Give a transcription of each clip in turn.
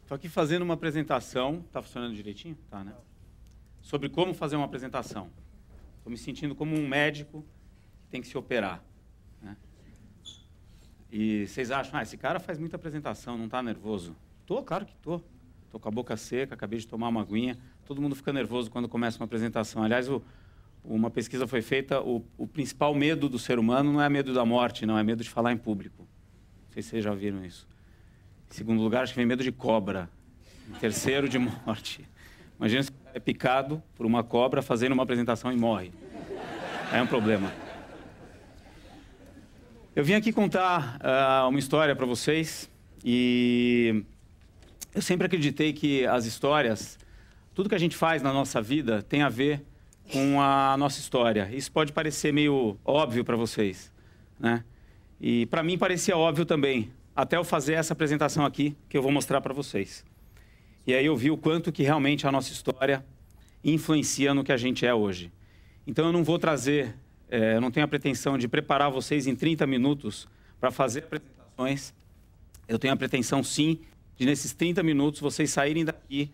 Estou aqui fazendo uma apresentação. Está funcionando direitinho? Tá, né? Sobre como fazer uma apresentação. Estou me sentindo como um médico que tem que se operar, né? E vocês acham, esse cara faz muita apresentação, não está nervoso? Tô, claro que tô. Tô com a boca seca, acabei de tomar uma aguinha. Todo mundo fica nervoso quando começa uma apresentação. Aliás, uma pesquisa foi feita, o principal medo do ser humano não é medo da morte, não, é medo de falar em público. Não sei se vocês já viram isso. Em segundo lugar, acho que vem medo de cobra. Em terceiro, de morte. Imagina se é picado por uma cobra fazendo uma apresentação e morre. É um problema. Eu vim aqui contar uma história para vocês e eu sempre acreditei que as histórias, tudo que a gente faz na nossa vida tem a ver com a nossa história. Isso pode parecer meio óbvio para vocês, né? E para mim parecia óbvio também, até eu fazer essa apresentação aqui que eu vou mostrar para vocês. E aí eu vi o quanto que realmente a nossa história influencia no que a gente é hoje. Então eu não vou trazer, eu não tenho a pretensão de preparar vocês em 30 minutos para fazer apresentações. Eu tenho a pretensão, sim, de nesses 30 minutos vocês saírem daqui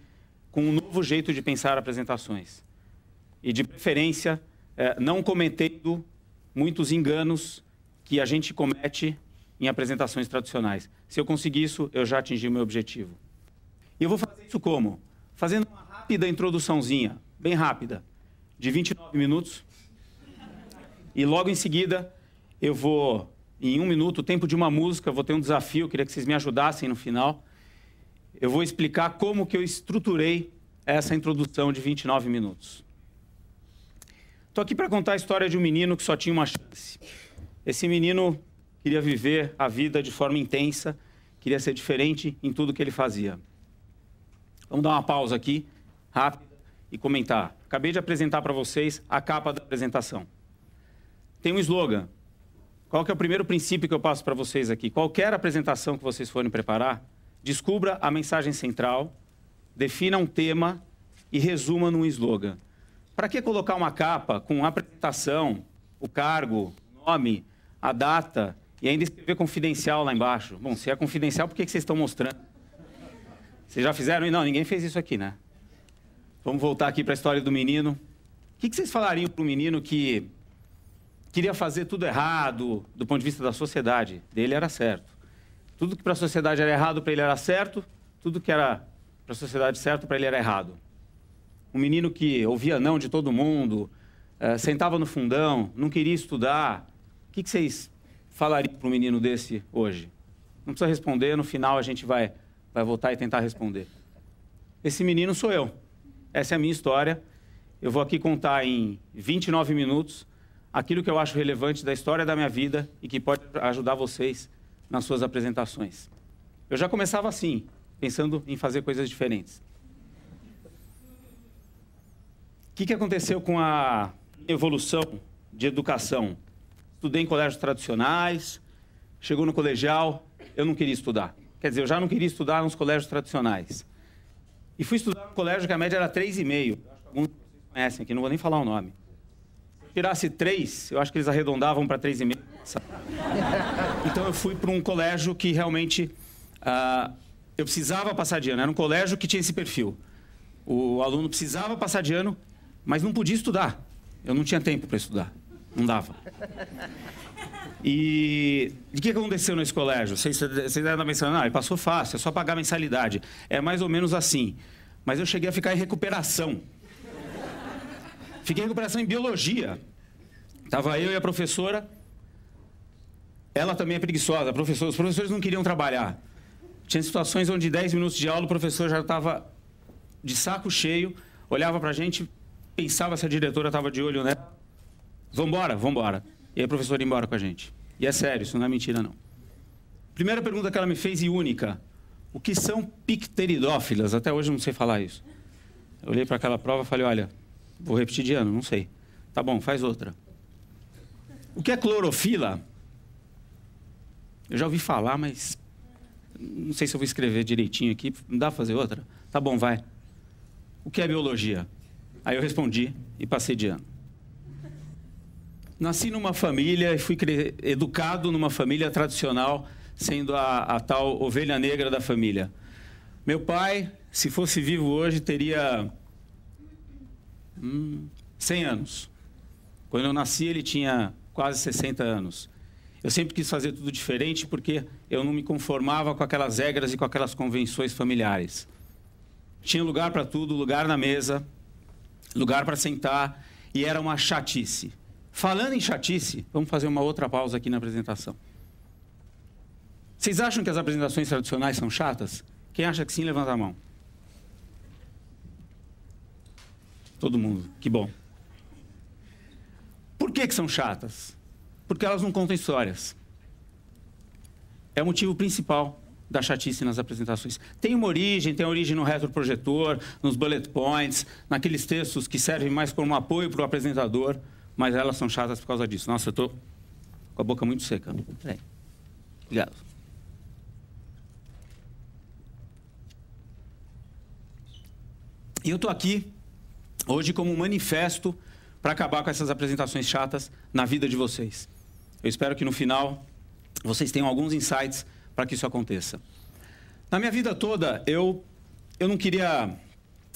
com um novo jeito de pensar apresentações. E de preferência, não cometendo muitos enganos que a gente comete em apresentações tradicionais. Se eu conseguir isso, eu já atingi o meu objetivo. E eu vou fazer isso como? Fazendo uma rápida introduçãozinha, bem rápida, de 29 minutos. E logo em seguida, eu vou, em 1 minuto, o tempo de uma música, vou ter um desafio, queria que vocês me ajudassem no final. Eu vou explicar como que eu estruturei essa introdução de 29 minutos. Estou aqui para contar a história de um menino que só tinha uma chance. Esse menino queria viver a vida de forma intensa, queria ser diferente em tudo que ele fazia. Vamos dar uma pausa aqui, rápida, e comentar. Acabei de apresentar para vocês a capa da apresentação. Tem um slogan. Qual que é o primeiro princípio que eu passo para vocês aqui? Qualquer apresentação que vocês forem preparar, descubra a mensagem central, defina um tema e resuma num slogan. Para que colocar uma capa com a apresentação, o cargo, o nome, a data e ainda escrever confidencial lá embaixo? Bom, se é confidencial, por que vocês estão mostrando? Vocês já fizeram? Não, ninguém fez isso aqui, né? Vamos voltar aqui para a história do menino. O que vocês falariam para um menino que queria fazer tudo errado do ponto de vista da sociedade? Dele era certo. Tudo que para a sociedade era errado, para ele era certo. Tudo que era para a sociedade certo, para ele era errado. Um menino que ouvia não de todo mundo, sentava no fundão, não queria estudar. O que vocês falariam para um menino desse hoje? Não precisa responder, no final a gente vai voltar e tentar responder. Esse menino sou eu. Essa é a minha história. Eu vou aqui contar em 29 minutos aquilo que eu acho relevante da história da minha vida e que pode ajudar vocês nas suas apresentações. Eu já começava assim, pensando em fazer coisas diferentes. O que aconteceu com a evolução de educação? Estudei em colégios tradicionais, chegou no colegial, eu não queria estudar. Quer dizer, eu já não queria estudar nos colégios tradicionais. E fui estudar no colégio que a média era 3,5. Acho que alguns de vocês conhecem aqui, não vou nem falar o nome. Se eu tirasse 3, eu acho que eles arredondavam para 3,5. Então eu fui para um colégio que realmente eu precisava passar de ano. Era um colégio que tinha esse perfil. O aluno precisava passar de ano, mas não podia estudar. Eu não tinha tempo para estudar. Não dava. E o que aconteceu nesse colégio? Vocês devem pensando, ele passou fácil, é só pagar a mensalidade. É mais ou menos assim. Mas eu cheguei a ficar em recuperação. Fiquei em recuperação em biologia. Estava eu e a professora. Ela também é preguiçosa. Os professores não queriam trabalhar. Tinha situações onde 10 minutos de aula o professor já estava de saco cheio, olhava para a gente, pensava se a diretora estava de olho, né? Vambora. E aí a professora ia embora com a gente. E é sério, isso não é mentira, não. Primeira pergunta que ela me fez e única. O que são pteridófilas? Até hoje eu não sei falar isso. Eu olhei para aquela prova e falei, olha, vou repetir de ano, não sei. Tá bom, faz outra. O que é clorofila? Eu já ouvi falar, mas não sei se eu vou escrever direitinho aqui. Não dá para fazer outra? Tá bom, vai. O que é biologia? Aí eu respondi e passei de ano. Nasci numa família e fui educado numa família tradicional, sendo a tal ovelha negra da família. Meu pai, se fosse vivo hoje, teria 100 anos. Quando eu nasci, ele tinha quase 60 anos. Eu sempre quis fazer tudo diferente porque eu não me conformava com aquelas regras e com aquelas convenções familiares. Tinha lugar para tudo, lugar na mesa, lugar para sentar, e era uma chatice. Falando em chatice, vamos fazer uma outra pausa aqui na apresentação. Vocês acham que as apresentações tradicionais são chatas? Quem acha que sim, levanta a mão. Todo mundo, que bom. Por que são chatas? Porque elas não contam histórias. É o motivo principal da chatice nas apresentações. Tem origem no retroprojetor, nos bullet points, naqueles textos que servem mais como apoio para o apresentador, mas elas são chatas por causa disso. Nossa, eu estou com a boca muito seca. Peraí. Obrigado. E eu estou aqui hoje como um manifesto para acabar com essas apresentações chatas na vida de vocês. Eu espero que no final vocês tenham alguns insights para que isso aconteça. Na minha vida toda, eu não queria...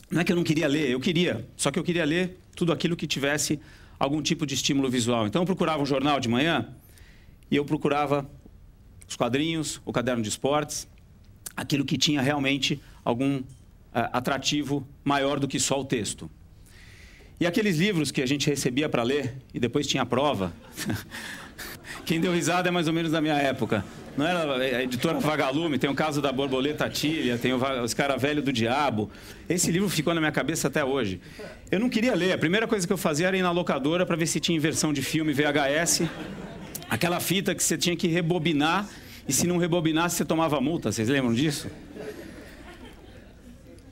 Não é que eu não queria ler, eu queria. Só que eu queria ler tudo aquilo que tivesse algum tipo de estímulo visual. Então eu procurava um jornal de manhã e eu procurava os quadrinhos, o caderno de esportes, aquilo que tinha realmente algum atrativo maior do que só o texto. E aqueles livros que a gente recebia para ler e depois tinha prova... Quem deu risada é mais ou menos da minha época. Não era a editora Vagalume, tem o caso da Borboleta Tília, tem os Escaravelho do Diabo. Esse livro ficou na minha cabeça até hoje. Eu não queria ler. A primeira coisa que eu fazia era ir na locadora para ver se tinha versão de filme VHS. Aquela fita que você tinha que rebobinar e se não rebobinasse você tomava multa. Vocês lembram disso?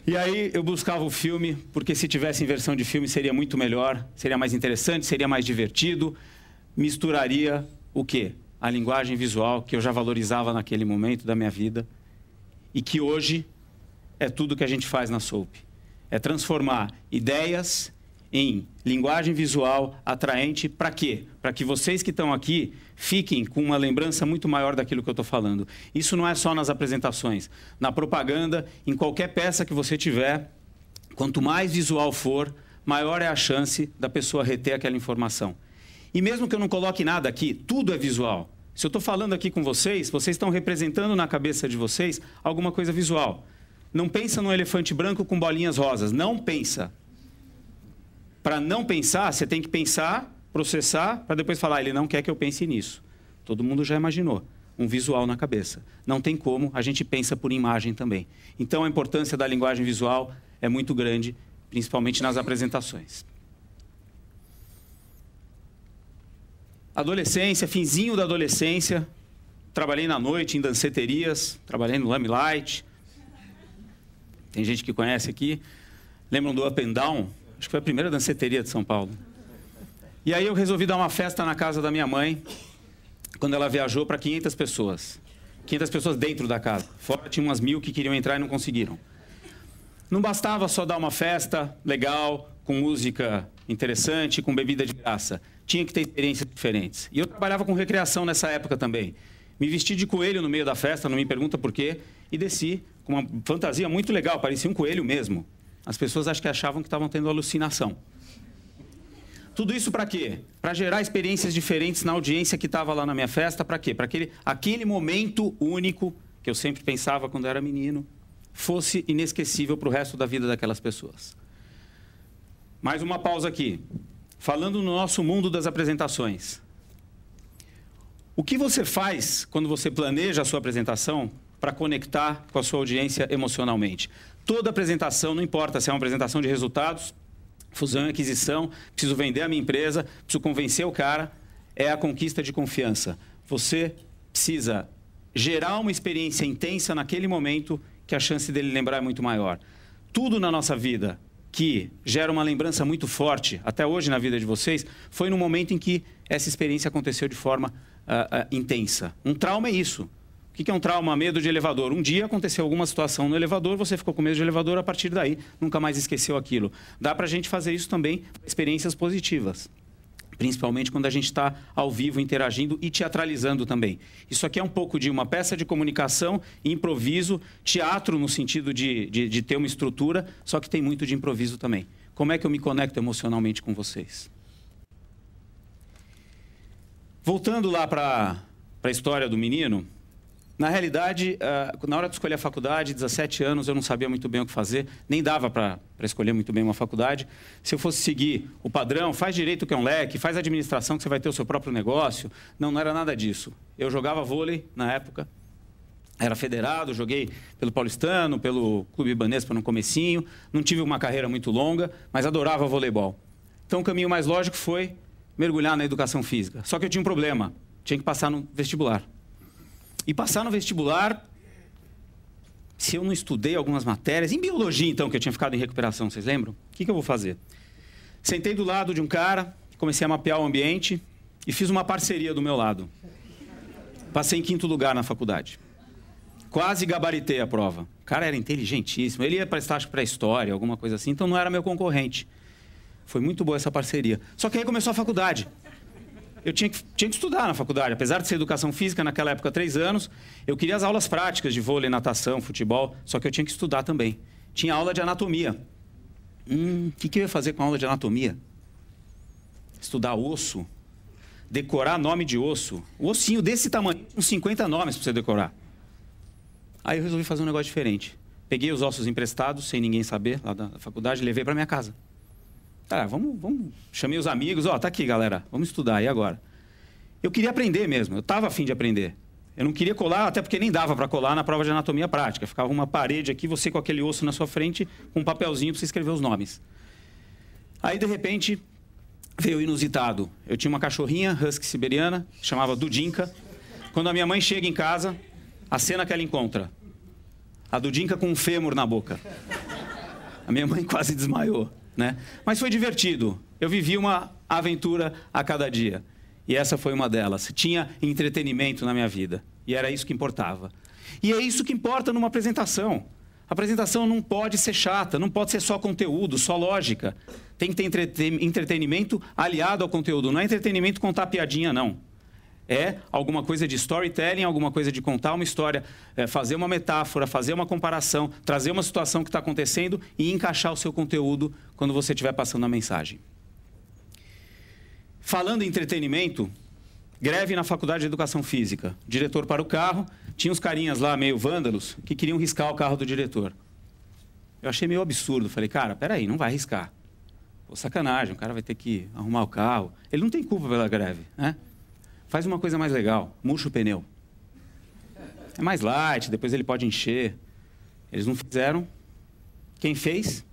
E aí eu buscava o filme, porque se tivesse em versão de filme seria muito melhor, seria mais interessante, seria mais divertido, misturaria o quê? A linguagem visual que eu já valorizava naquele momento da minha vida e que hoje é tudo que a gente faz na Soap. É transformar ideias em linguagem visual atraente para quê? Para que vocês que estão aqui fiquem com uma lembrança muito maior daquilo que eu estou falando. Isso não é só nas apresentações. Na propaganda, em qualquer peça que você tiver, quanto mais visual for, maior é a chance da pessoa reter aquela informação. E mesmo que eu não coloque nada aqui, tudo é visual. Se eu estou falando aqui com vocês, vocês estão representando na cabeça de vocês alguma coisa visual. Não pensa num elefante branco com bolinhas rosas. Não pensa. Para não pensar, você tem que pensar, processar, para depois falar, ele não quer que eu pense nisso. Todo mundo já imaginou. Um visual na cabeça. Não tem como, a gente pensa por imagem também. Então, a importância da linguagem visual é muito grande, principalmente nas apresentações. Adolescência, finzinho da adolescência, trabalhei na noite em danceterias, trabalhei no Lamelight. Tem gente que conhece aqui. Lembram do Up and Down? Acho que foi a primeira danceteria de São Paulo. E aí eu resolvi dar uma festa na casa da minha mãe, quando ela viajou para 500 pessoas. 500 pessoas dentro da casa. Fora tinha umas 1000 que queriam entrar e não conseguiram. Não bastava só dar uma festa legal, com música interessante, com bebida de graça. Tinha que ter experiências diferentes. E eu trabalhava com recreação nessa época também. Me vesti de coelho no meio da festa, não me pergunta por quê, e desci com uma fantasia muito legal, parecia um coelho mesmo. As pessoas acho que achavam que estavam tendo alucinação. Tudo isso para quê? Para gerar experiências diferentes na audiência que estava lá na minha festa. Para quê? Para que aquele momento único, que eu sempre pensava quando era menino, fosse inesquecível para o resto da vida daquelas pessoas. Mais uma pausa aqui. Falando no nosso mundo das apresentações. O que você faz quando você planeja a sua apresentação para conectar com a sua audiência emocionalmente? Toda apresentação, não importa se é uma apresentação de resultados, fusão e aquisição, preciso vender a minha empresa, preciso convencer o cara, é a conquista de confiança. Você precisa gerar uma experiência intensa naquele momento que a chance dele lembrar é muito maior. Tudo na nossa vida que gera uma lembrança muito forte, até hoje na vida de vocês, foi no momento em que essa experiência aconteceu de forma intensa. Um trauma é isso. O que é um trauma? Medo de elevador. Um dia aconteceu alguma situação no elevador, você ficou com medo de elevador, a partir daí nunca mais esqueceu aquilo. Dá para a gente fazer isso também, experiências positivas. principalmente quando a gente está ao vivo interagindo e teatralizando também. Isso aqui é um pouco de uma peça de comunicação, improviso, teatro no sentido de ter uma estrutura, só que tem muito de improviso também. Como é que eu me conecto emocionalmente com vocês? Voltando lá para a história do menino, na realidade, na hora de escolher a faculdade, 17 anos, eu não sabia muito bem o que fazer, nem dava para escolher muito bem uma faculdade. Se eu fosse seguir o padrão, faz direito que é um leque, faz administração que você vai ter o seu próprio negócio. Não era nada disso. Eu jogava vôlei na época, era federado, joguei pelo Paulistano, pelo Clube Ibanês no comecinho, não tive uma carreira muito longa, mas adorava voleibol. Então o caminho mais lógico foi mergulhar na educação física. Só que eu tinha um problema, tinha que passar no vestibular. E passar no vestibular, se eu não estudei algumas matérias, em biologia então, que eu tinha ficado em recuperação, vocês lembram? O que eu vou fazer? Sentei do lado de um cara, comecei a mapear o ambiente e fiz uma parceria do meu lado. Passei em 5º lugar na faculdade. Quase gabaritei a prova. O cara era inteligentíssimo, ele ia prestar, acho que para história, alguma coisa assim, então não era meu concorrente. Foi muito boa essa parceria. Só que aí começou a faculdade. Eu tinha que estudar na faculdade. Apesar de ser educação física, naquela época, 3 anos, eu queria as aulas práticas de vôlei, natação, futebol, só que eu tinha que estudar também. Tinha aula de anatomia. O que eu ia fazer com a aula de anatomia? Estudar osso, decorar nome de osso. O ossinho desse tamanho, uns 50 nomes para você decorar. Aí eu resolvi fazer um negócio diferente. Peguei os ossos emprestados, sem ninguém saber, lá da faculdade, e levei para minha casa. Tá, vamos. Chamei os amigos, tá aqui, galera, vamos estudar, e agora? Eu queria aprender mesmo, eu estava a fim de aprender. Eu não queria colar, até porque nem dava para colar na prova de anatomia prática. Ficava uma parede aqui, você com aquele osso na sua frente, com um papelzinho para você escrever os nomes. Aí, de repente, veio o inusitado. Eu tinha uma cachorrinha, husky siberiana, chamava Dudinka. Quando a minha mãe chega em casa, a cena que ela encontra, a Dudinka com um fêmur na boca. A minha mãe quase desmaiou. Né? Mas foi divertido. Eu vivi uma aventura a cada dia. E essa foi uma delas. Tinha entretenimento na minha vida. E era isso que importava. E é isso que importa numa apresentação. A apresentação não pode ser chata, não pode ser só conteúdo, só lógica. Tem que ter entretenimento aliado ao conteúdo. Não é entretenimento contar piadinha, não. É alguma coisa de storytelling, alguma coisa de contar uma história, fazer uma metáfora, fazer uma comparação, trazer uma situação que está acontecendo e encaixar o seu conteúdo quando você estiver passando a mensagem. Falando em entretenimento, greve na Faculdade de Educação Física. Diretor para o carro, tinha uns carinhas lá meio vândalos que queriam riscar o carro do diretor. Eu achei meio absurdo, falei, cara, peraí, não vai riscar. Pô, sacanagem, o cara vai ter que arrumar o carro. Ele não tem culpa pela greve, né? Faz uma coisa mais legal, murcha o pneu. É mais light, depois ele pode encher. Eles não fizeram. Quem fez?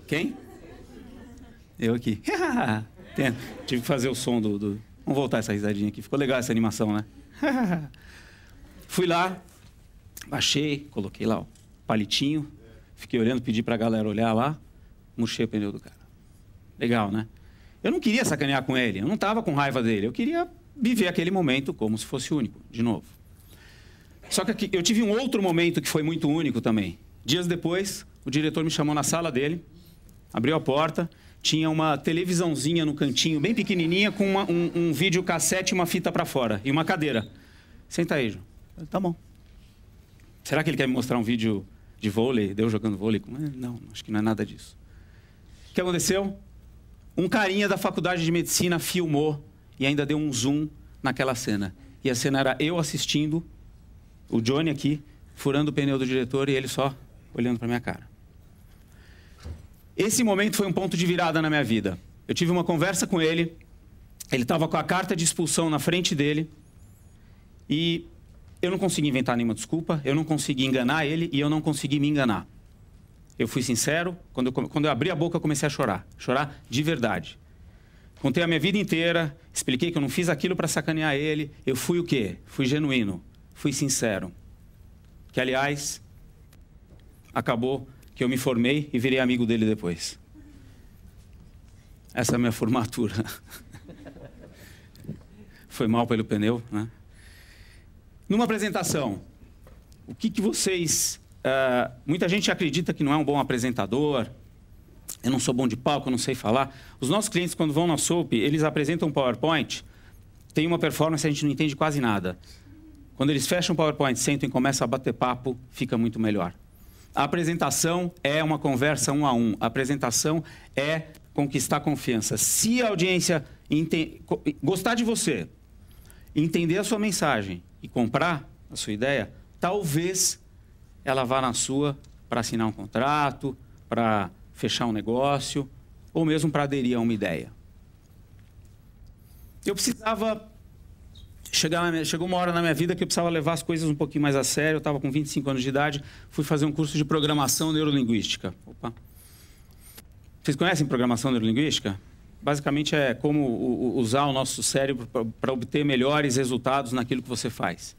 Quem? Eu aqui. Tive que fazer o som do... Vamos voltar essa risadinha aqui. Ficou legal essa animação, né? Fui lá, baixei, coloquei lá o palitinho, fiquei olhando, pedi para a galera olhar lá, murchei o pneu do cara. Legal, né? Eu não queria sacanear com ele, eu não estava com raiva dele, eu queria viver aquele momento como se fosse único, de novo. Só que aqui, eu tive um outro momento que foi muito único também. Dias depois, o diretor me chamou na sala dele, abriu a porta, tinha uma televisãozinha no cantinho, bem pequenininha, com um videocassete e uma fita para fora, e uma cadeira. Senta aí, João. Tá bom. Será que ele quer me mostrar um vídeo de vôlei, de eu jogando vôlei? Não, acho que não é nada disso. O que aconteceu? Um carinha da faculdade de medicina filmou e ainda deu um zoom naquela cena. E a cena era eu assistindo, o Johnny aqui, furando o pneu do diretor e ele só olhando para minha cara. Esse momento foi um ponto de virada na minha vida. Eu tive uma conversa com ele, ele estava com a carta de expulsão na frente dele e eu não consegui inventar nenhuma desculpa, eu não consegui enganar ele e eu não consegui me enganar. Eu fui sincero, quando eu abri a boca eu comecei a chorar de verdade. Contei a minha vida inteira, expliquei que eu não fiz aquilo para sacanear ele, eu fui o quê? Fui genuíno, fui sincero. Que, aliás, acabou que eu me formei e virei amigo dele depois. Essa é a minha formatura. Foi mal pelo pneu, né? Numa apresentação, o que vocês... muita gente acredita que não é um bom apresentador, eu não sou bom de palco, eu não sei falar. Os nossos clientes, quando vão na Soap, eles apresentam um PowerPoint, tem uma performance, a gente não entende quase nada. Quando eles fecham o PowerPoint, sentam e começam a bater papo, fica muito melhor. A apresentação é uma conversa 1 a 1. A apresentação é conquistar confiança. Se a audiência gostar de você, entender a sua mensagem e comprar a sua ideia, talvez ela vá na sua para assinar um contrato, para fechar um negócio, ou mesmo para aderir a uma ideia. Eu precisava... Chegou uma hora na minha vida que eu precisava levar as coisas um pouquinho mais a sério. Eu estava com 25 anos de idade, fui fazer um curso de programação neurolinguística. Opa. Vocês conhecem programação neurolinguística? Basicamente é como usar o nosso cérebro para obter melhores resultados naquilo que você faz.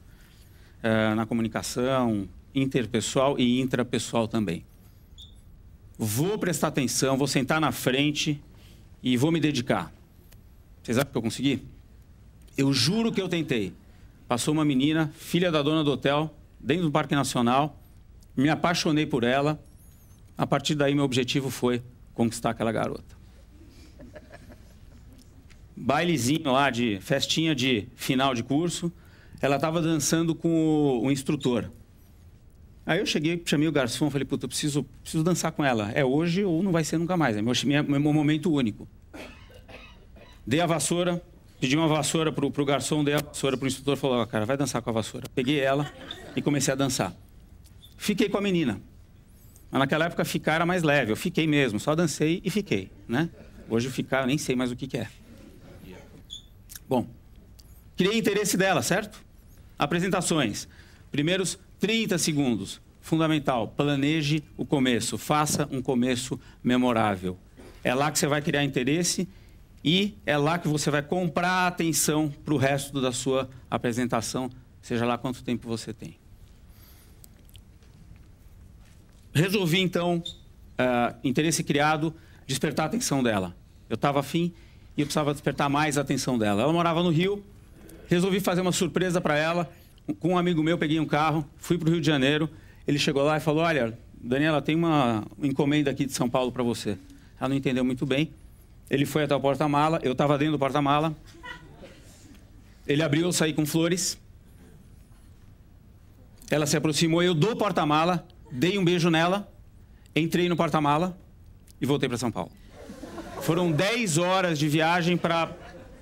Na comunicação interpessoal e intrapessoal também. Vou prestar atenção, vou sentar na frente e vou me dedicar. Vocês acham que eu consegui? Eu juro que eu tentei. Passou uma menina, filha da dona do hotel, dentro do Parque Nacional. Me apaixonei por ela. A partir daí, meu objetivo foi conquistar aquela garota. Bailezinho lá, festinha de final de curso. Ela estava dançando com o instrutor. Aí eu cheguei, chamei o garçom, falei, puta, eu preciso dançar com ela. É hoje ou não vai ser nunca mais. É meu momento único. Dei a vassoura. Pedi uma vassoura pro garçom, dei a vassoura pro instrutor, falou, cara, vai dançar com a vassoura. Peguei ela e comecei a dançar. Fiquei com a menina. Mas naquela época ficar era mais leve, eu fiquei mesmo, só dancei e fiquei, né? Hoje ficar, eu nem sei mais o que é. Bom, criei interesse dela, certo? Apresentações. Primeiros 30 segundos. Fundamental, planeje o começo, faça um começo memorável. É lá que você vai criar interesse. E é lá que você vai comprar atenção para o resto da sua apresentação, seja lá quanto tempo você tem. Resolvi, então, interesse criado, despertar a atenção dela. Eu estava afim e eu precisava despertar mais a atenção dela. Ela morava no Rio, resolvi fazer uma surpresa para ela. Com um amigo meu, peguei um carro, fui para o Rio de Janeiro. Ele chegou lá e falou, olha, Daniela, tem uma encomenda aqui de São Paulo para você. Ela não entendeu muito bem. Ele foi até o porta-mala, eu estava dentro do porta-mala. Ele abriu, eu saí com flores. Ela se aproximou, eu do porta-mala, dei um beijo nela, entrei no porta-mala e voltei para São Paulo. Foram 10 horas de viagem para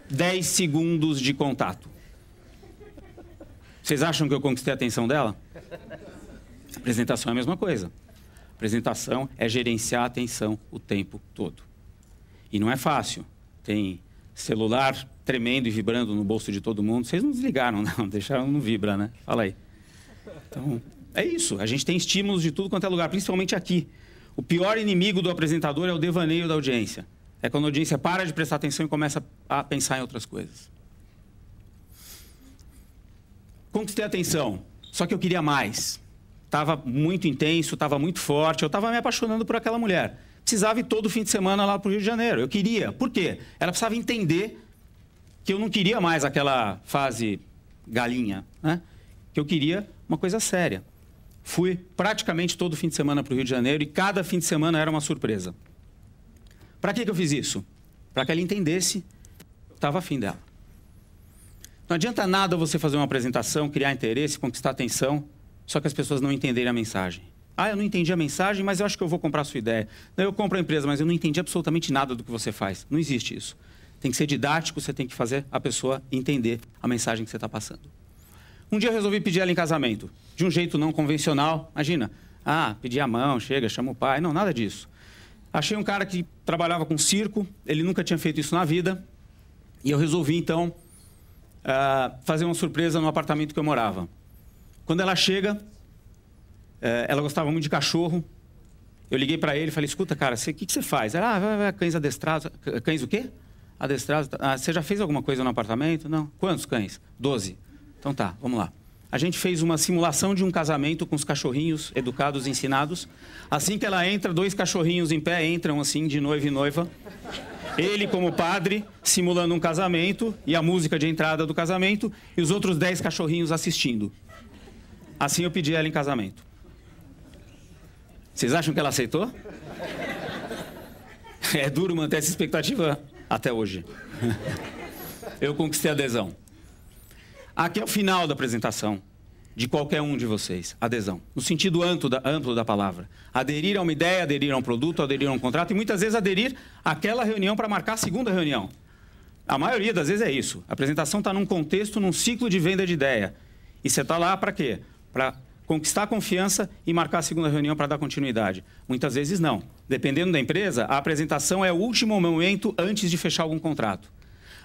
10 segundos de contato. Vocês acham que eu conquistei a atenção dela? Apresentação é a mesma coisa. Apresentação é gerenciar a atenção o tempo todo. E não é fácil. Tem celular tremendo e vibrando no bolso de todo mundo. Vocês não desligaram, não. Deixaram no vibra, né? Fala aí. Então, é isso. A gente tem estímulos de tudo quanto é lugar, principalmente aqui. O pior inimigo do apresentador é o devaneio da audiência. É quando a audiência para de prestar atenção e começa a pensar em outras coisas. Conquistei a atenção. Só que eu queria mais. Estava muito intenso, estava muito forte. Eu estava me apaixonando por aquela mulher. Precisava ir todo fim de semana lá para o Rio de Janeiro. Eu queria. Por quê? Ela precisava entender que eu não queria mais aquela fase galinha, né? Que eu queria uma coisa séria. Fui praticamente todo fim de semana para o Rio de Janeiro e cada fim de semana era uma surpresa. Para que eu fiz isso? Para que ela entendesse que eu estava afim dela. Não adianta nada você fazer uma apresentação, criar interesse, conquistar atenção, só que as pessoas não entenderem a mensagem. Ah, eu não entendi a mensagem, mas eu acho que eu vou comprar a sua ideia. Não, eu compro a empresa, mas eu não entendi absolutamente nada do que você faz. Não existe isso. Tem que ser didático, você tem que fazer a pessoa entender a mensagem que você está passando. Um dia eu resolvi pedir ela em casamento, de um jeito não convencional. Imagina, pedir a mão, chega, chama o pai. Não, nada disso. Achei um cara que trabalhava com circo, ele nunca tinha feito isso na vida. E eu resolvi, então, fazer uma surpresa no apartamento que eu morava. Quando ela chega... ela gostava muito de cachorro. Eu liguei para ele e falei, escuta, cara, o que você faz? Ela, cães adestrados. Cães o quê? Adestrados. Você já fez alguma coisa no apartamento? Não. Quantos cães? 12. Então tá, vamos lá. A gente fez uma simulação de um casamento com os cachorrinhos educados, ensinados. Assim que ela entra, 2 cachorrinhos em pé entram assim, de noivo e noiva. Ele como padre, simulando um casamento e a música de entrada do casamento. E os outros 10 cachorrinhos assistindo. Assim eu pedi ela em casamento. Vocês acham que ela aceitou? É duro manter essa expectativa até hoje. Eu conquistei a adesão. Aqui é o final da apresentação de qualquer um de vocês. Adesão. No sentido amplo da palavra. Aderir a uma ideia, aderir a um produto, aderir a um contrato e muitas vezes aderir àquela reunião para marcar a segunda reunião. A maioria das vezes é isso. A apresentação está num contexto, num ciclo de venda de ideia. E você está lá para quê? Para conquistar a confiança e marcar a segunda reunião para dar continuidade. Muitas vezes não. Dependendo da empresa, a apresentação é o último momento antes de fechar algum contrato.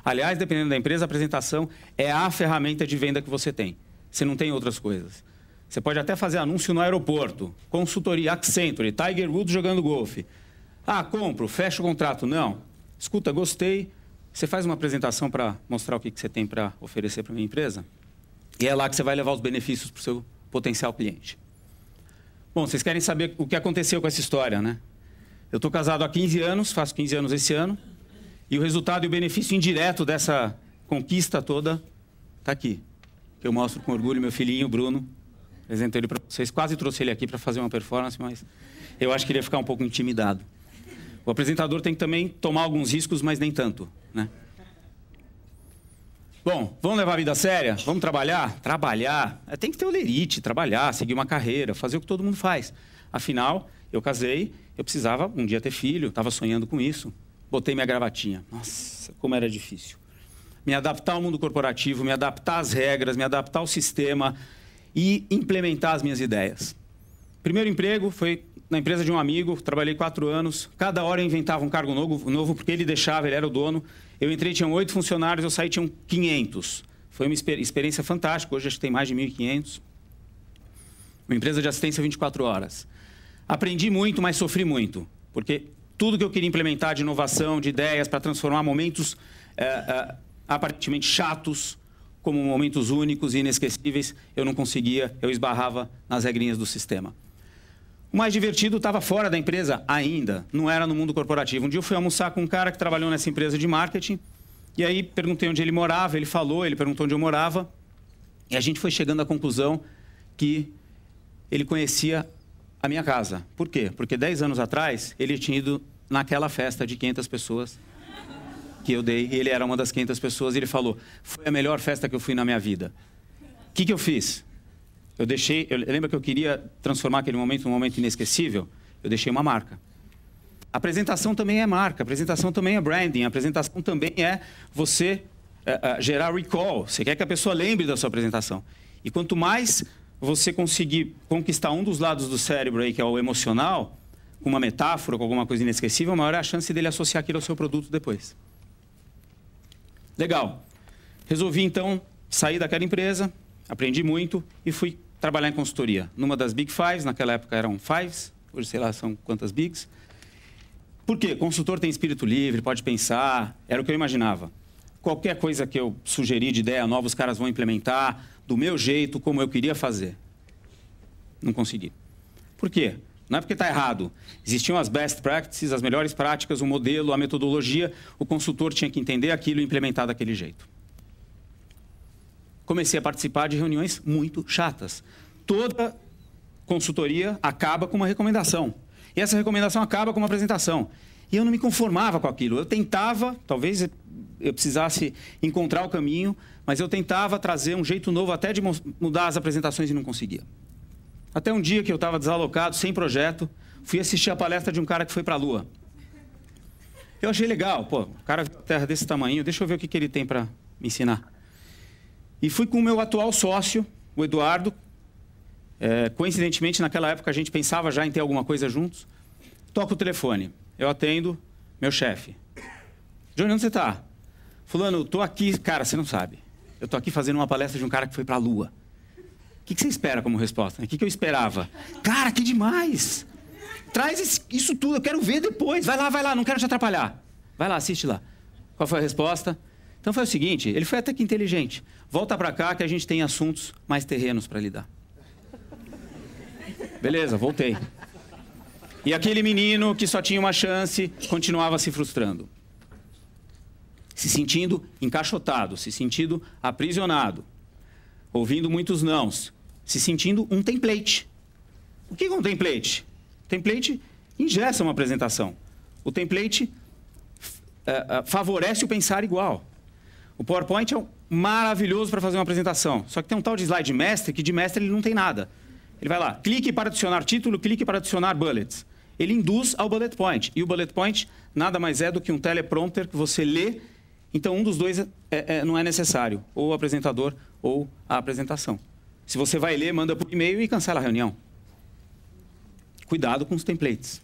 Aliás, dependendo da empresa, a apresentação é a ferramenta de venda que você tem. Você não tem outras coisas. Você pode até fazer anúncio no aeroporto, consultoria, Accenture, Tiger Woods jogando golfe. Ah, compro, fecho o contrato. Não. Escuta, gostei. Você faz uma apresentação para mostrar o que você tem para oferecer para a minha empresa? E é lá que você vai levar os benefícios para o seu potencial cliente. Bom, vocês querem saber o que aconteceu com essa história, né? Eu estou casado há 15 anos, faço 15 anos esse ano, e o resultado e o benefício indireto dessa conquista toda está aqui. Que eu mostro com orgulho meu filhinho, Bruno. Apresento ele para vocês. Quase trouxe ele aqui para fazer uma performance, mas eu acho que ele ia ficar um pouco intimidado. O apresentador tem que também tomar alguns riscos, mas nem tanto, né? Bom, vamos levar a vida a séria? Vamos trabalhar? Trabalhar. Tem que ter olerite, trabalhar, seguir uma carreira, fazer o que todo mundo faz. Afinal, eu casei, eu precisava um dia ter filho, estava sonhando com isso. Botei minha gravatinha. Nossa, como era difícil. Me adaptar ao mundo corporativo, me adaptar às regras, me adaptar ao sistema e implementar as minhas ideias. Primeiro emprego foi na empresa de um amigo, trabalhei 4 anos. Cada hora eu inventava um cargo novo porque ele deixava, ele era o dono. Eu entrei, tinham 8 funcionários, eu saí, tinham 500. Foi uma experiência fantástica, hoje acho que tem mais de 1.500. Uma empresa de assistência 24 horas. Aprendi muito, mas sofri muito, porque tudo que eu queria implementar de inovação, de ideias, para transformar momentos aparentemente chatos como momentos únicos e inesquecíveis, eu não conseguia, eu esbarrava nas regrinhas do sistema. O mais divertido estava fora da empresa ainda, não era no mundo corporativo. Um dia eu fui almoçar com um cara que trabalhou nessa empresa de marketing, e aí perguntei onde ele morava, ele falou, ele perguntou onde eu morava, e a gente foi chegando à conclusão que ele conhecia a minha casa. Por quê? Porque 10 anos atrás, ele tinha ido naquela festa de 500 pessoas que eu dei, e ele era uma das 500 pessoas, e ele falou, foi a melhor festa que eu fui na minha vida. O que eu fiz? Eu lembro que eu queria transformar aquele momento num momento inesquecível, eu deixei uma marca. A apresentação também é marca, a apresentação também é branding, a apresentação também é você gerar recall, você quer que a pessoa lembre da sua apresentação. E quanto mais você conseguir conquistar um dos lados do cérebro aí, que é o emocional, com uma metáfora, com alguma coisa inesquecível, maior é a chance dele associar aquilo ao seu produto depois. Legal. Resolvi, então, sair daquela empresa, aprendi muito e fui trabalhar em consultoria. Numa das Big Fives, naquela época eram Fives, hoje sei lá são quantas Bigs. Por quê? Consultor tem espírito livre, pode pensar, era o que eu imaginava. Qualquer coisa que eu sugeri de ideia nova, os caras vão implementar do meu jeito, como eu queria fazer. Não consegui. Por quê? Não é porque está errado. Existiam as best practices, as melhores práticas, o modelo, a metodologia. O consultor tinha que entender aquilo e implementar daquele jeito. Comecei a participar de reuniões muito chatas. Toda consultoria acaba com uma recomendação. E essa recomendação acaba com uma apresentação. E eu não me conformava com aquilo. Eu tentava, talvez eu precisasse encontrar o caminho, mas eu tentava trazer um jeito novo até de mudar as apresentações e não conseguia. Até um dia que eu estava desalocado, sem projeto, fui assistir a palestra de um cara que foi para a Lua. Eu achei legal, pô, o cara viu a Terra desse tamanho, deixa eu ver o que ele tem para me ensinar. E fui com o meu atual sócio, o Eduardo. Coincidentemente, naquela época, a gente pensava já em ter alguma coisa juntos. Toco o telefone. Eu atendo, meu chefe. Johnny, onde você está? Fulano, eu tô aqui. Cara, você não sabe. Eu tô aqui fazendo uma palestra de um cara que foi para a Lua. O que você espera como resposta? O que eu esperava? Cara, que demais! Traz isso tudo, eu quero ver depois. Vai lá, não quero te atrapalhar. Vai lá, assiste lá. Qual foi a resposta? Então foi o seguinte, ele foi até que inteligente. Volta para cá que a gente tem assuntos mais terrenos para lidar. Beleza, voltei. E aquele menino que só tinha uma chance, continuava se frustrando. Se sentindo encaixotado, se sentindo aprisionado. Ouvindo muitos nãos, se sentindo um template. O que é um template? Template engessa uma apresentação. O template favorece o pensar igual. O PowerPoint é maravilhoso para fazer uma apresentação. Só que tem um tal de slide mestre, que de mestre ele não tem nada. Ele vai lá, clique para adicionar título, clique para adicionar bullets. Ele induz ao bullet point. E o bullet point nada mais é do que um teleprompter que você lê. Então, um dos dois não é necessário. Ou o apresentador ou a apresentação. Se você vai ler, manda por e-mail e cancela a reunião. Cuidado com os templates.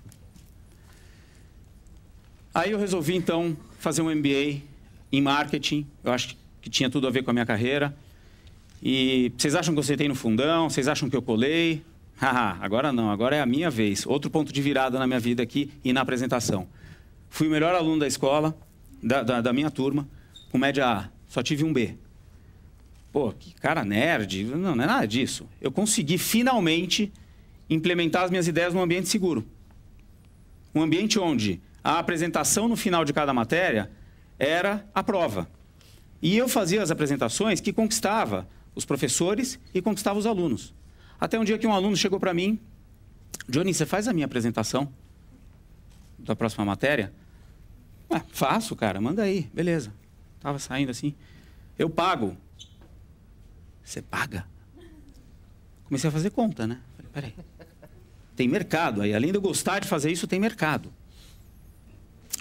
Aí eu resolvi, então, fazer um MBA em marketing. Eu acho que tinha tudo a ver com a minha carreira. E vocês acham que eu sentei no fundão? Vocês acham que eu colei? Haha, agora não, agora é a minha vez. Outro ponto de virada na minha vida aqui e na apresentação. Fui o melhor aluno da escola, da minha turma, com média A. Só tive um B. Pô, que cara nerd. Não é nada disso. Eu consegui, finalmente, implementar as minhas ideias num ambiente seguro. Um ambiente onde a apresentação no final de cada matéria era a prova. E eu fazia as apresentações que conquistava os professores e conquistava os alunos. Até um dia que um aluno chegou para mim, Johnny, você faz a minha apresentação da próxima matéria? Faço, cara, manda aí, beleza. Tava saindo assim. Eu pago. Você paga? Comecei a fazer conta, né? Falei, peraí. Tem mercado aí, além de eu gostar de fazer isso, tem mercado.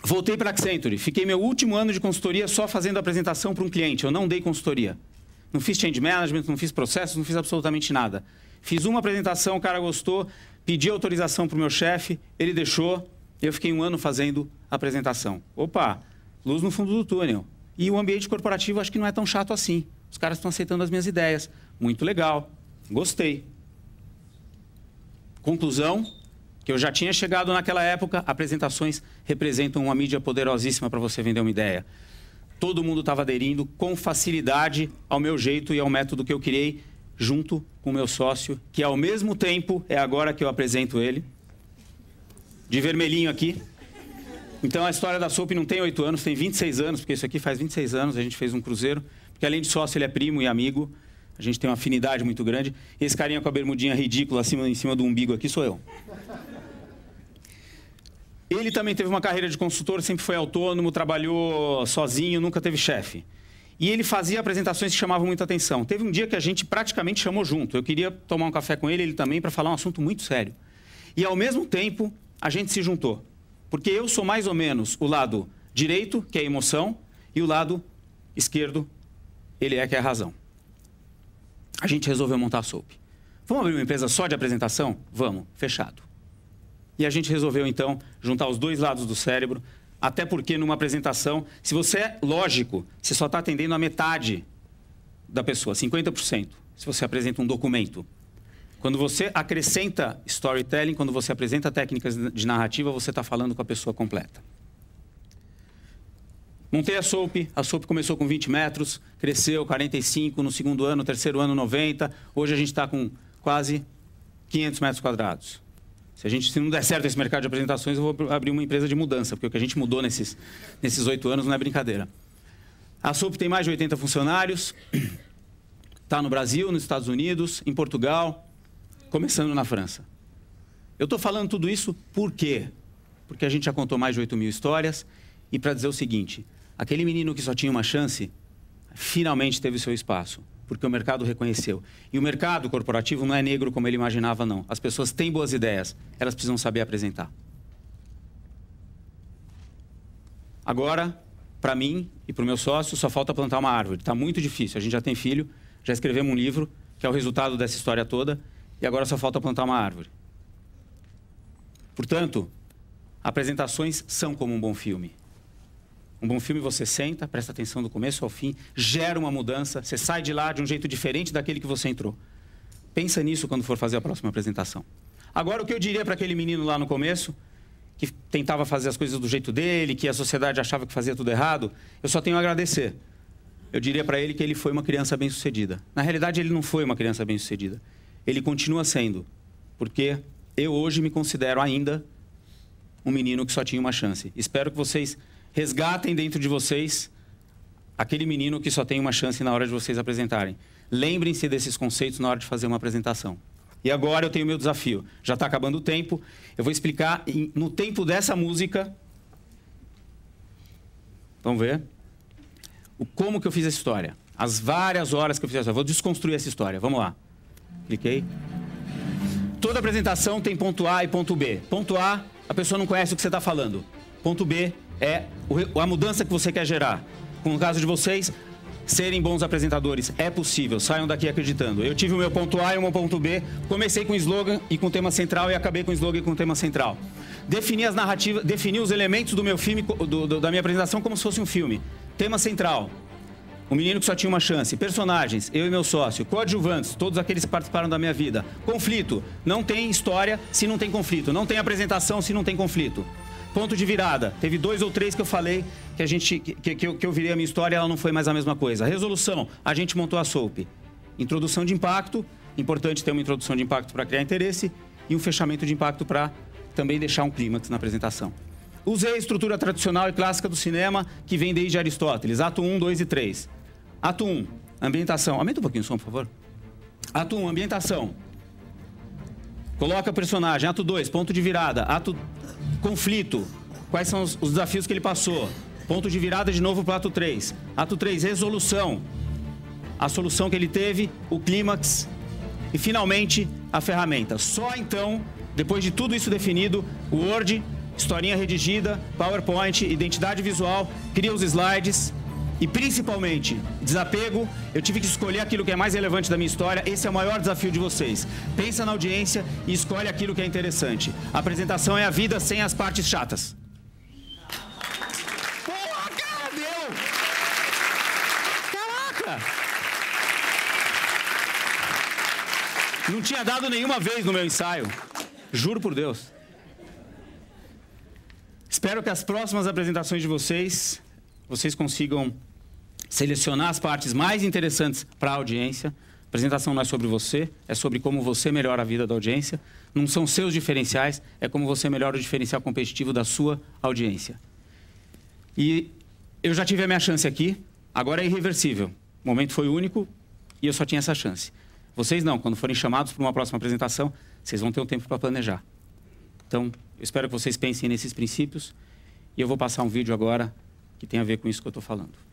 Voltei para a Accenture. Fiquei meu último ano de consultoria só fazendo apresentação para um cliente. Eu não dei consultoria. Não fiz change management, não fiz processos, não fiz absolutamente nada. Fiz uma apresentação, o cara gostou, pedi autorização para o meu chefe, ele deixou. Eu fiquei um ano fazendo apresentação. Opa, luz no fundo do túnel. E o ambiente corporativo acho que não é tão chato assim. Os caras estão aceitando as minhas ideias. Muito legal. Gostei. Conclusão, que eu já tinha chegado naquela época, apresentações representam uma mídia poderosíssima para você vender uma ideia. Todo mundo estava aderindo com facilidade ao meu jeito e ao método que eu criei, junto com o meu sócio, que ao mesmo tempo é agora que eu apresento ele, de vermelhinho aqui. Então a história da Soap não tem 8 anos, tem 26 anos, porque isso aqui faz 26 anos, a gente fez um cruzeiro, porque além de sócio ele é primo e amigo, a gente tem uma afinidade muito grande. E esse carinha com a bermudinha ridícula em cima do umbigo aqui sou eu. Ele também teve uma carreira de consultor, sempre foi autônomo, trabalhou sozinho, nunca teve chefe. E ele fazia apresentações que chamavam muita atenção. Teve um dia que a gente praticamente chamou junto. Eu queria tomar um café com ele, ele também, para falar um assunto muito sério. E, ao mesmo tempo, a gente se juntou. Porque eu sou mais ou menos o lado direito, que é a emoção, e o lado esquerdo, ele que é a razão. A gente resolveu montar a Soap. Vamos abrir uma empresa só de apresentação? Vamos, fechado. E a gente resolveu, então, juntar os dois lados do cérebro, até porque numa apresentação, se você é lógico, você só está atendendo a metade da pessoa, 50%, se você apresenta um documento. Quando você acrescenta storytelling, quando você apresenta técnicas de narrativa, você está falando com a pessoa completa. Montei a Soap começou com 20 metros, cresceu 45 no segundo ano, no terceiro ano 90, hoje a gente está com quase 500 metros quadrados. Se não der certo esse mercado de apresentações, eu vou abrir uma empresa de mudança, porque o que a gente mudou nesses 8 anos não é brincadeira. A Soap tem mais de 80 funcionários, está no Brasil, nos Estados Unidos, em Portugal, começando na França. Eu estou falando tudo isso por quê? Porque a gente já contou mais de 8.000 histórias e para dizer o seguinte, aquele menino que só tinha uma chance, finalmente teve o seu espaço. Porque o mercado reconheceu. E o mercado corporativo não é negro como ele imaginava, não. As pessoas têm boas ideias, elas precisam saber apresentar. Agora, para mim e para o meu sócio, só falta plantar uma árvore. Está muito difícil, a gente já tem filho, já escrevemos um livro, que é o resultado dessa história toda, e agora só falta plantar uma árvore. Portanto, apresentações são como um bom filme. Um bom filme você senta, presta atenção do começo ao fim, gera uma mudança, você sai de lá de um jeito diferente daquele que você entrou. Pensa nisso quando for fazer a próxima apresentação. Agora, o que eu diria para aquele menino lá no começo, que tentava fazer as coisas do jeito dele, que a sociedade achava que fazia tudo errado, eu só tenho a agradecer. Eu diria para ele que ele foi uma criança bem-sucedida. Na realidade, ele não foi uma criança bem-sucedida. Ele continua sendo, porque eu hoje me considero ainda um menino que só tinha uma chance. Espero que vocês resgatem dentro de vocês aquele menino que só tem uma chance na hora de vocês apresentarem. Lembrem-se desses conceitos na hora de fazer uma apresentação. E agora eu tenho o meu desafio. Já está acabando o tempo. Eu vou explicar no tempo dessa música Vamos ver. Como que eu fiz essa história. As várias horas que eu fiz essa história. Vou desconstruir essa história. Vamos lá. Cliquei. Toda apresentação tem ponto A e ponto B. Ponto A, a pessoa não conhece o que você está falando. Ponto B é a mudança que você quer gerar. No caso de vocês, serem bons apresentadores. É possível. Saiam daqui acreditando. Eu tive o meu ponto A e o meu ponto B. Comecei com slogan e com tema central e acabei com slogan e com tema central. Defini as narrativas, defini os elementos do meu filme, da minha apresentação como se fosse um filme. Tema central. O menino que só tinha uma chance. Personagens, eu e meu sócio. Coadjuvantes, todos aqueles que participaram da minha vida. Conflito. Não tem história se não tem conflito. Não tem apresentação se não tem conflito. Ponto de virada. Teve 2 ou 3 que eu falei que eu virei a minha história e ela não foi mais a mesma coisa. Resolução. A gente montou a soap. Introdução de impacto. Importante ter uma introdução de impacto para criar interesse. E um fechamento de impacto para também deixar um clímax na apresentação. Usei a estrutura tradicional e clássica do cinema que vem desde Aristóteles. Ato 1, 2 e 3. Ato 1, ambientação. Aumenta um pouquinho o som, por favor. Ato 1, ambientação. Coloca personagem. Ato 2, ponto de virada. Ato conflito. Quais são os desafios que ele passou? Ponto de virada de novo para o ato 3. Ato 3, resolução. A solução que ele teve, o clímax. E, finalmente, a ferramenta. Só então, depois de tudo isso definido, o Word, historinha redigida, PowerPoint, identidade visual, cria os slides. E, principalmente, desapego. Eu tive que escolher aquilo que é mais relevante da minha história. Esse é o maior desafio de vocês. Pensa na audiência e escolhe aquilo que é interessante. A apresentação é a vida sem as partes chatas. Porra, cara, deu! Caraca! Não tinha dado nenhuma vez no meu ensaio. Juro por Deus. Espero que as próximas apresentações de vocês consigam selecionar as partes mais interessantes para a audiência. A apresentação não é sobre você, é sobre como você melhora a vida da audiência. Não são seus diferenciais, é como você melhora o diferencial competitivo da sua audiência. E eu já tive a minha chance aqui, agora é irreversível. O momento foi único e eu só tinha essa chance. Vocês não, quando forem chamados para uma próxima apresentação, vocês vão ter um tempo para planejar. Então, eu espero que vocês pensem nesses princípios e eu vou passar um vídeo agora que tem a ver com isso que eu estou falando.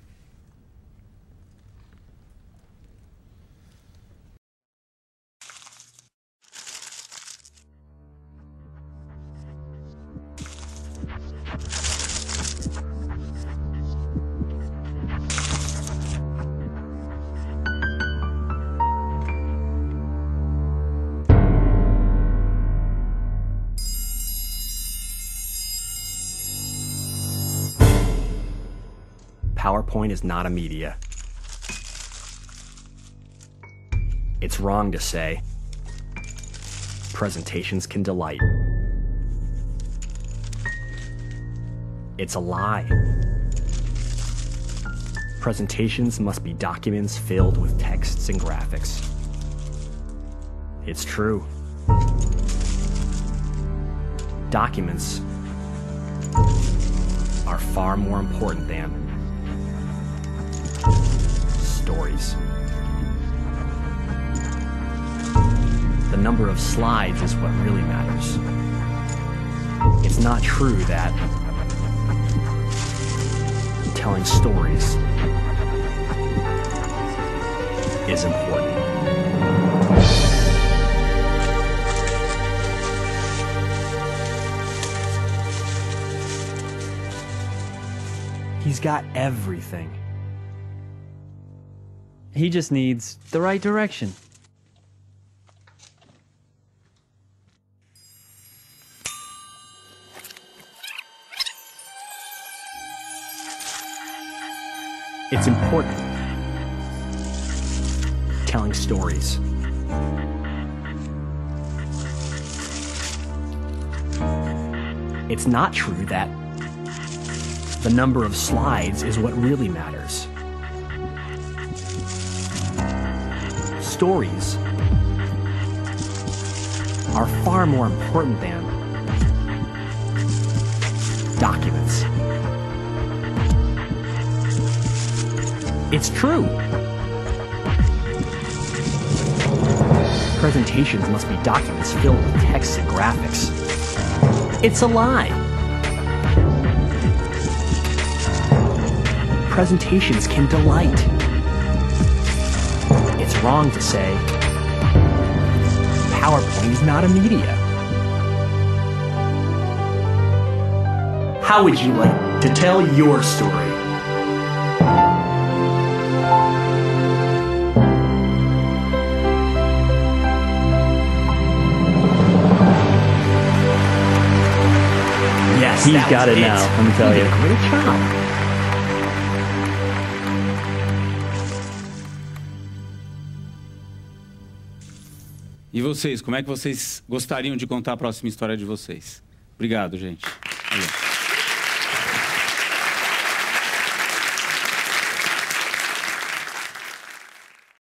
PowerPoint is not a media. It's wrong to say presentations can delight. It's a lie. Presentations must be documents filled with texts and graphics. It's true. Documents are far more important than stories. The number of slides is what really matters. It's not true that telling stories is important. He's got everything. He just needs the right direction. It's important. Telling stories. It's not true that the number of slides is what really matters. Stories are far more important than documents. It's true. Presentations must be documents filled with text and graphics. It's a lie. presentations can delight. It's wrong to say PowerPoint is not a media. How would you like to tell your story? Yes, He's got it now, let me tell you. Great job. E vocês, como é que vocês gostariam de contar a próxima história de vocês? Obrigado, gente. Valeu.